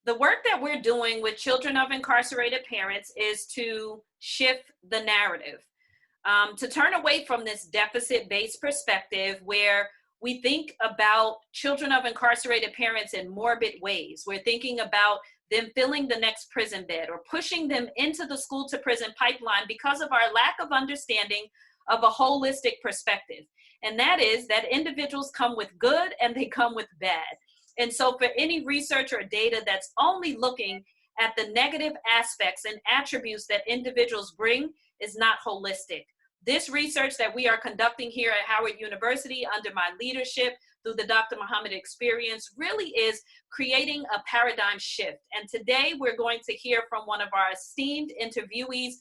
the work that we're doing with children of incarcerated parents is to shift the narrative, to turn away from this deficit-based perspective where we think about children of incarcerated parents in morbid ways. We're thinking about them filling the next prison bed or pushing them into the school to prison pipeline because of our lack of understanding of a holistic perspective. And that is that individuals come with good and they come with bad. And so for any research or data that's only looking at the negative aspects and attributes that individuals bring is not holistic. This research that we are conducting here at Howard University under my leadership through the Dr. Muhammad Experience really is creating a paradigm shift. And today we're going to hear from one of our esteemed interviewees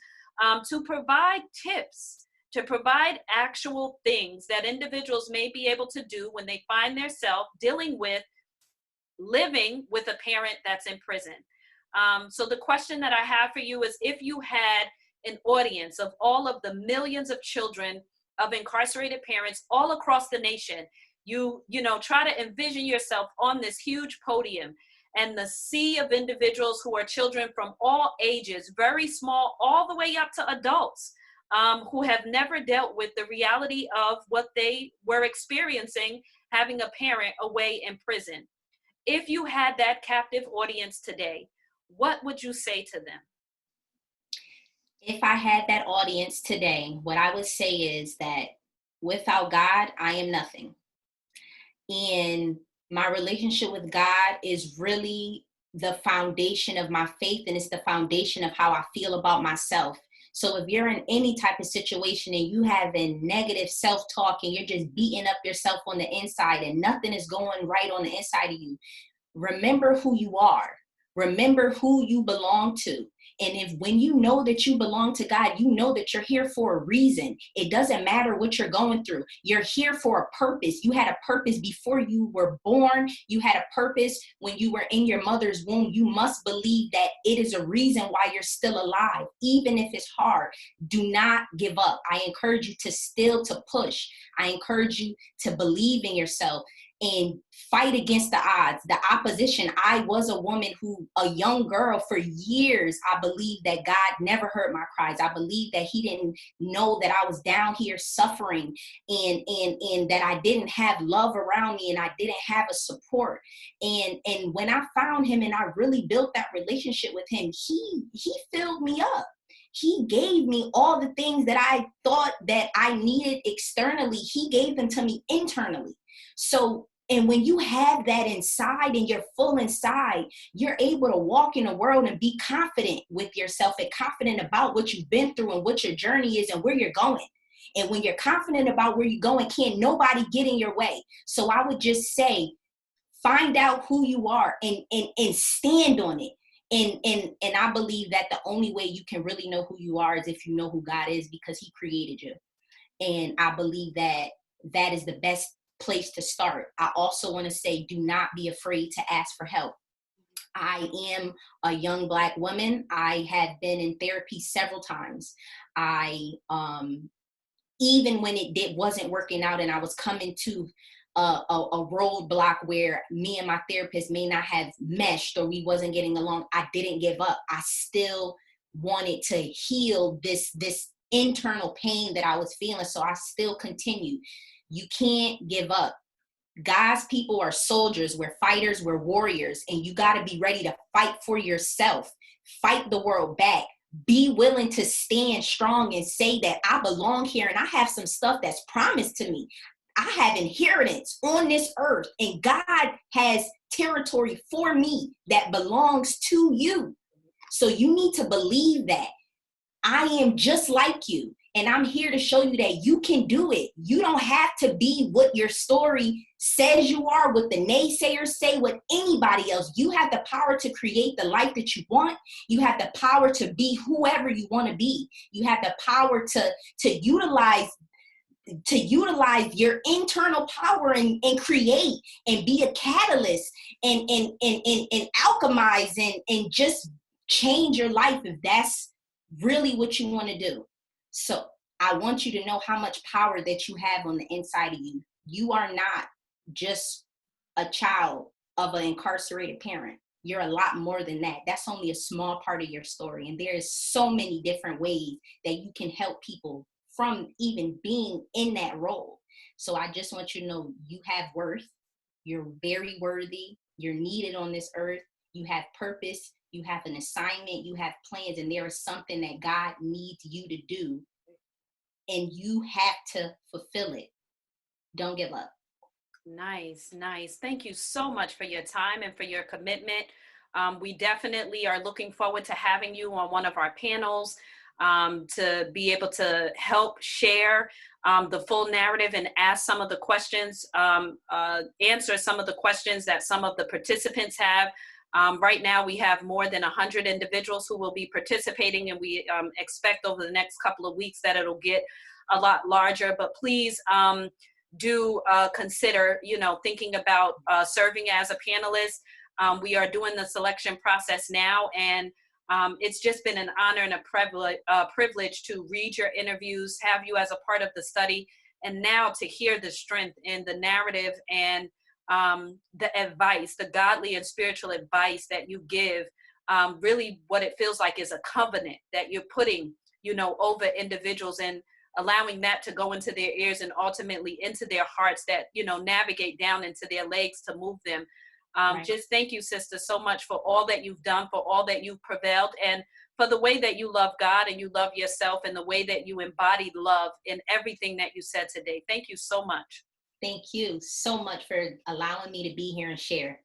to provide tips, to provide actual things that individuals may be able to do when they find themselves dealing with living with a parent that's in prison. So the question that I have for you is, if you had an audience of all of the millions of children of incarcerated parents all across the nation, you try to envision yourself on this huge podium and the sea of individuals who are children from all ages, very small, all the way up to adults, who have never dealt with the reality of what they were experiencing having a parent away in prison. If you had that captive audience today, what would you say to them? If I had that audience today, what I would say is that without God, I am nothing. And my relationship with God is really the foundation of my faith, and it's the foundation of how I feel about myself. So if you're in any type of situation and you have a negative self-talk and you're just beating up yourself on the inside and nothing is going right on the inside of you, remember who you are. Remember who you belong to. And when you know that you belong to God, you know that you're here for a reason. It doesn't matter what you're going through. You're here for a purpose. You had a purpose before you were born. You had a purpose when you were in your mother's womb. You must believe that it is a reason why you're still alive, even if it's hard. Do not give up. I encourage you to push. I encourage you to believe in yourself and fight against the odds, the opposition. I was a woman a young girl for years, I believed that God never heard my cries. I believed that he didn't know that I was down here suffering and that I didn't have love around me and I didn't have a support. And when I found him and I really built that relationship with him, he filled me up. He gave me all the things that I thought that I needed externally. He gave them to me internally. So, and when you have that inside and you're full inside, you're able to walk in the world and be confident with yourself and confident about what you've been through and what your journey is and where you're going. And when you're confident about where you're going, can't nobody get in your way. So I would just say, find out who you are and stand on it. And I believe that the only way you can really know who you are is if you know who God is, because he created you. And I believe that that is the best place to start. I also want to say, do not be afraid to ask for help. I am a young Black woman. I have been in therapy several times. Even when it wasn't working out and I was coming to a roadblock where me and my therapist may not have meshed or we wasn't getting along, I didn't give up. I still wanted to heal this internal pain that I was feeling. So I still continued. You can't give up. God's people are soldiers. We're fighters. We're warriors. And you got to be ready to fight for yourself. Fight the world back. Be willing to stand strong and say that I belong here and I have some stuff that's promised to me. I have inheritance on this earth and God has territory for me that belongs to you. So you need to believe that I am just like you. And I'm here to show you that you can do it. You don't have to be what your story says you are, what the naysayers say, what anybody else. You have the power to create the life that you want. You have the power to be whoever you want to be. You have the power to utilize your internal power and create and be a catalyst and alchemize and just change your life if that's really what you want to do. So I want you to know how much power that you have on the inside of you. You are not just a child of an incarcerated parent. you're a lot more than that. That's only a small part of your story. And there is so many different ways that you can help people from even being in that role. So I just want you to know you have worth. You're very worthy. You're needed on this earth. You have purpose. You have an assignment. You have plans. And there is something that God needs you to do. And you have to fulfill it. Don't give up. Nice, nice. Thank you so much for your time and for your commitment. We definitely are looking forward to having you on one of our panels to be able to help share the full narrative and ask some of the questions, answer some of the questions that some of the participants have. Right now, we have more than 100 individuals who will be participating, and we expect over the next couple of weeks that it'll get a lot larger. But please do consider, thinking about serving as a panelist. We are doing the selection process now, and it's just been an honor and a privilege to read your interviews, have you as a part of the study, and now to hear the strength in the narrative and the advice, the godly and spiritual advice that you give. Really what it feels like is a covenant that you're putting, over individuals, and allowing that to go into their ears and ultimately into their hearts that, navigate down into their legs to move them. Right. Just thank you, sister, so much for all that you've done, for all that you've prevailed, and for the way that you love God and you love yourself, and the way that you embodied love in everything that you said today. Thank you so much. Thank you so much for allowing me to be here and share.